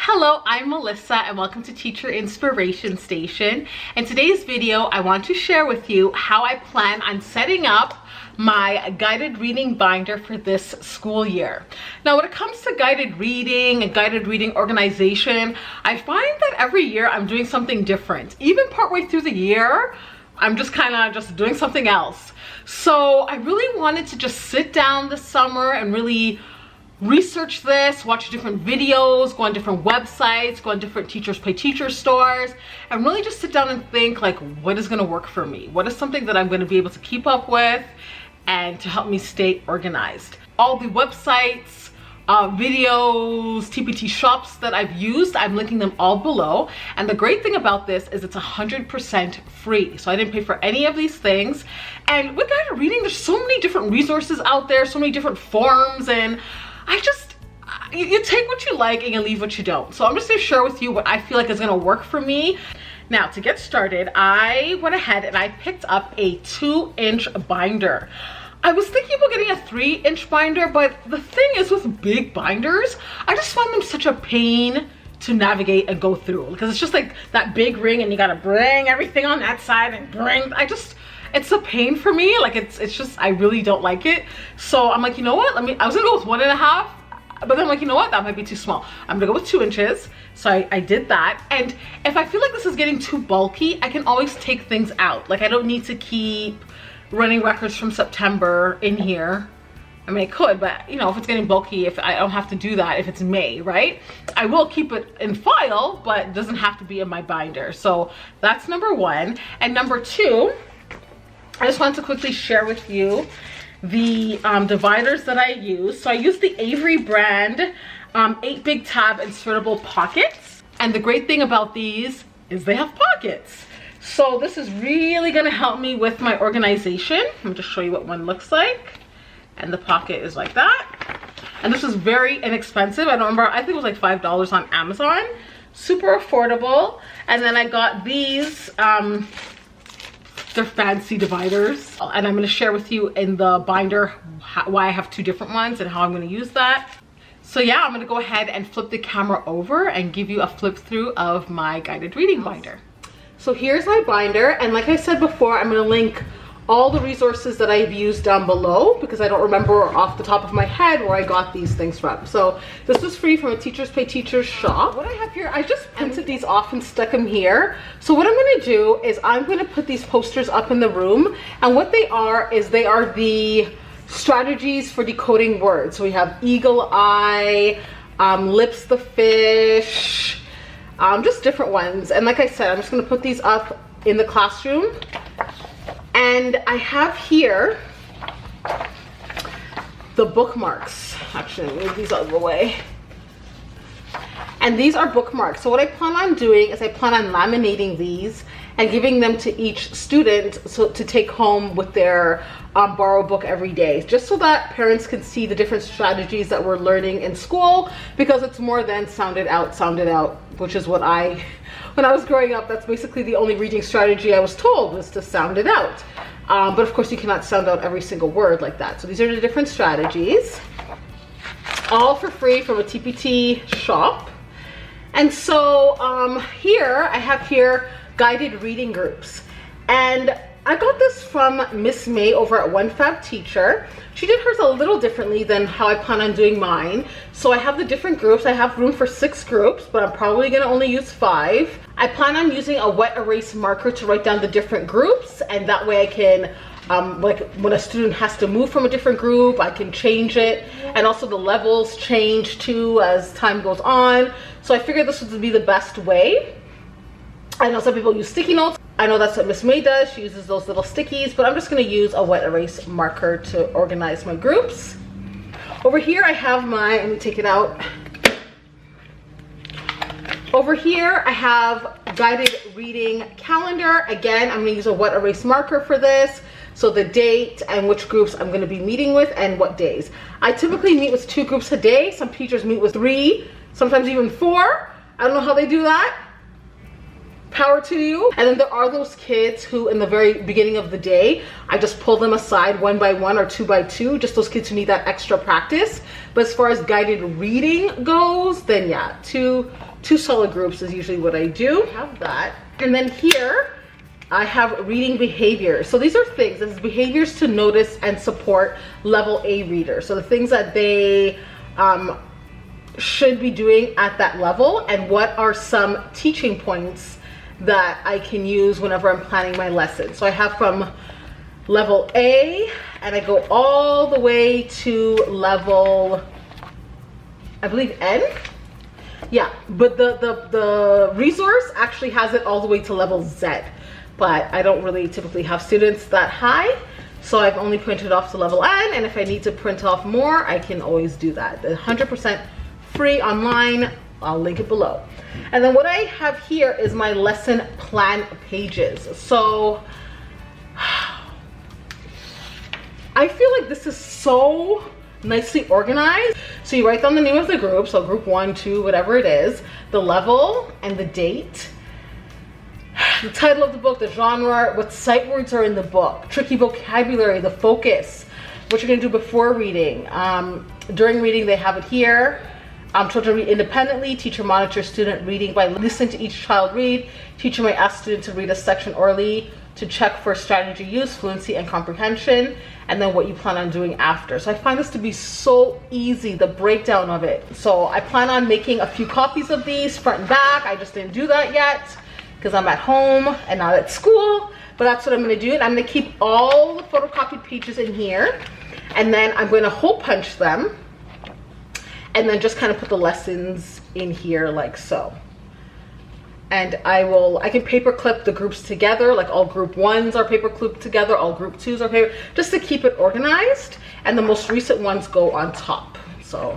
Hello, I'm Melissa and welcome to Teacher Inspiration Station. In today's video, I want to share with you how I plan on setting up my guided reading binder for this school year. Now, when it comes to guided reading and guided reading organization, I find that every year I'm doing something different. Even partway through the year, I'm just doing something else. So I really wanted to just sit down this summer and really research this, watch different videos, go on different websites, go on different Teachers Pay Teacher stores, and really just sit down and think, like, what is going to work for me? What is something that I'm going to be able to keep up with and to help me stay organized? All the websites, videos, TPT shops that I've used, I'm linking them all below. And the great thing about this is it's 100% free. So I didn't pay for any of these things. And with guided reading, there's so many different resources out there, so many different forms, and you take what you like and you leave what you don't. So I'm just gonna share with you what I feel like is gonna work for me. Now, to get started, I went ahead and I picked up a 2-inch binder. I was thinking about getting a 3-inch binder, but the thing is with big binders, I just find them such a pain to navigate and go through, because it's just like that big ring and you gotta bring everything on that side and it's a pain for me. Like it's just, I really don't like it. So I'm like, you know what, I was gonna go with 1.5, but then I'm like, you know what, that might be too small. I'm gonna go with 2 inches. So I did that. And if I feel like this is getting too bulky, I can always take things out. Like I don't need to keep running records from September in here. I mean, I could, but you know, if it's getting bulky, if I don't have to do that, if it's May, right? I will keep it in file, but it doesn't have to be in my binder. So that's number one. And number two, I just wanted to quickly share with you the dividers that I use. So I use the Avery brand 8 big tab insertable pockets. And the great thing about these is they have pockets. So this is really gonna help me with my organization. Let me just show you what one looks like. And the pocket is like that. And this is very inexpensive. I don't remember, I think it was like $5 on Amazon. Super affordable. And then I got these, they're fancy dividers, and I'm going to share with you in the binder why I have 2 different ones and how I'm going to use that. So yeah, I'm going to go ahead and flip the camera over and give you a flip through of my guided reading binder. So here's my binder, and like I said before, I'm going to link all the resources that I've used down below, because I don't remember off the top of my head where I got these things from. So this was free from a Teachers Pay Teachers shop. What I have here, I just printed these off and stuck them here. So what I'm going to do is I'm going to put these posters up in the room, and what they are is they are the strategies for decoding words. So we have eagle eye, lips the fish, just different ones. And like I said, I'm just going to put these up in the classroom. And I have here the bookmarks. Actually, move these out of the way. And these are bookmarks. So what I plan on doing is I plan on laminating these and giving them to each student to take home with their borrow book every day, just so that parents can see the different strategies that we're learning in school, because it's more than sound it out, which is what when I was growing up, that's basically the only reading strategy I was told, was to sound it out. But of course you cannot sound out every single word like that. So these are the different strategies, all for free from a TPT shop. And so here I have here guided reading groups, and I got this from Miss May over at One Fab Teacher. She did hers a little differently than how I plan on doing mine. So I have the different groups. I have room for 6 groups, but I'm probably gonna only use 5. I plan on using a wet erase marker to write down the different groups, and that way I can, like when a student has to move from a different group, I can change it. And also the levels change too as time goes on. So I figured this would be the best way. I know some people use sticky notes. I know that's what Miss May does. She uses those little stickies, but I'm just gonna use a wet erase marker to organize my groups. Over here I have let me take it out. Over here I have guided reading calendar. Again, I'm gonna use a wet erase marker for this. So the date and which groups I'm gonna be meeting with and what days. I typically meet with 2 groups a day. Some teachers meet with 3, sometimes even 4. I don't know how they do that. power to you. And then there are those kids who in the very beginning of the day, I just pull them aside 1 by 1 or 2 by 2, just those kids who need that extra practice. But as far as guided reading goes, then yeah, two solid groups is usually what I do. I have that. And then here I have reading behaviors. So these are things, this is behaviors to notice and support level A readers. So the things that they should be doing at that level, and what are some teaching points that I can use whenever I'm planning my lesson. So I have from level A, and I go all the way to level, I believe, N. Yeah, but the resource actually has it all the way to level Z, but I don't really typically have students that high, so I've only printed off to level N, and if I need to print off more, I can always do that. 100% free online, I'll link it below. And then what I have here is my lesson plan pages. So I feel like this is so nicely organized. So you write down the name of the group, so group 1, 2, whatever it is, the level and the date, the title of the book, the genre, what sight words are in the book, tricky vocabulary, the focus, what you're gonna do before reading. During reading, they have it here. Children read independently. Teacher monitors student reading by listening to each child read. Teacher may ask student to read a section orally to check for strategy use, fluency, and comprehension, and then what you plan on doing after. So I find this to be so easy, the breakdown of it. So I plan on making a few copies of these front and back. I just didn't do that yet because I'm at home and not at school, but that's what I'm gonna do. And I'm gonna keep all the photocopied pages in here, and then I'm gonna hole punch them, and then just kind of put the lessons in here like so. And I can paper clip the groups together, like all group 1s are paper clipped together, all group 2s are paper, just to keep it organized, and the most recent ones go on top. So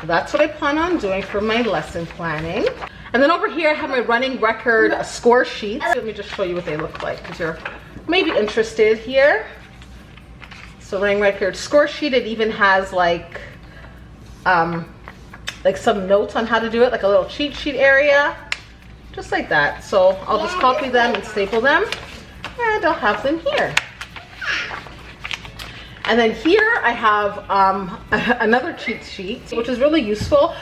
that's what I plan on doing for my lesson planning. And then over here I have my running record score sheets. Let me just show you what they look like, because you're maybe interested here. So running record score sheet, it even has like some notes on how to do it, like a little cheat sheet area, just like that. So I'll just copy them and staple them, and I'll have them here. And then here I have another cheat sheet, which is really useful.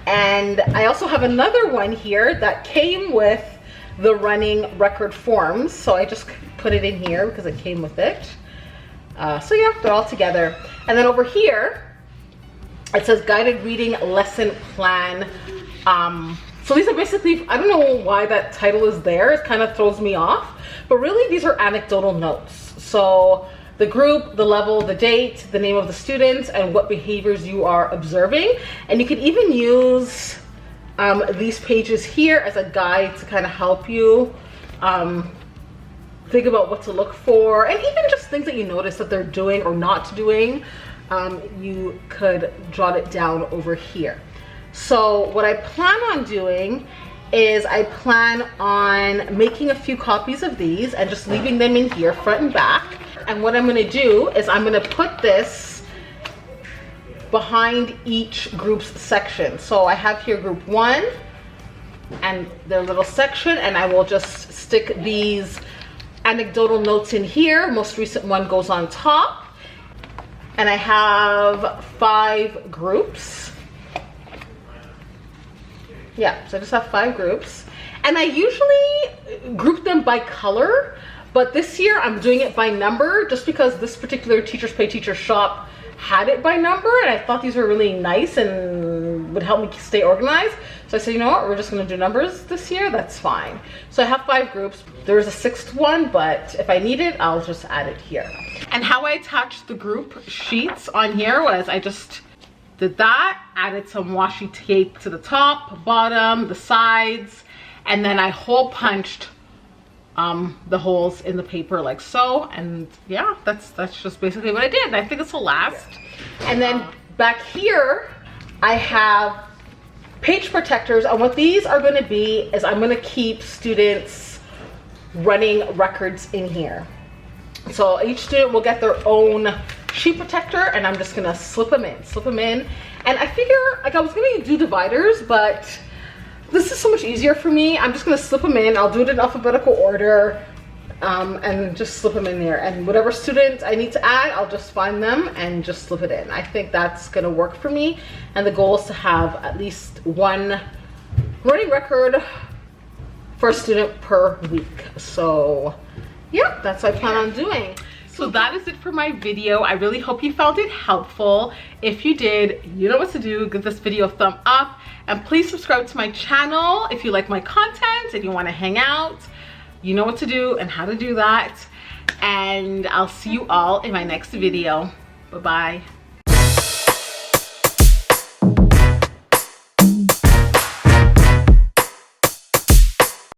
And I also have another one here that came with the running record forms. So I just put it in here because it came with it. So yeah, they're all together. And then over here, it says guided reading lesson plan. So these are basically, I don't know why that title is there. It kind of throws me off, but really these are anecdotal notes. So the group, the level, the date, the name of the students, and what behaviors you are observing. And you can even use these pages here as a guide to kind of help you think about what to look for, and even just things that you notice that they're doing or not doing. You could jot it down over here. So what I plan on doing is I plan on making a few copies of these and just leaving them in here front and back. And what I'm going to do is I'm going to put this behind each group's section. So I have here group 1 and their little section, and I will just stick these anecdotal notes in here. Most recent one goes on top. And I have 5 groups. Yeah, so I just have 5 groups. And I usually group them by color, but this year I'm doing it by number just because this particular Teachers Pay Teachers shop had it by number, and I thought these were really nice and would help me stay organized. So I said, you know what, we're just gonna do numbers this year, that's fine. So I have 5 groups. There's a 6th one, but if I need it, I'll just add it here. And how I attached the group sheets on here was I just did that, added some washi tape to the top, bottom, the sides, and then I hole punched the holes in the paper like so. And yeah, that's just basically what I did, and I think this will last. And then back here I have page protectors, and what these are going to be is I'm going to keep students running records in here. So each student will get their own sheet protector, and I'm just gonna slip them in. And I figure, like, I was gonna do dividers, but this is so much easier for me. I'm just gonna slip them in. I'll do it in alphabetical order and just slip them in there. And whatever student I need to add, I'll just find them and just slip it in. I think that's gonna work for me. And the goal is to have at least one running record for a student per week. So yeah, that's what I plan on doing. So that is it for my video. I really hope you found it helpful. If you did, you know what to do. Give this video a thumb up and please subscribe to my channel if you like my content and you want to hang out. You know what to do and how to do that. And I'll see you all in my next video. Bye-bye.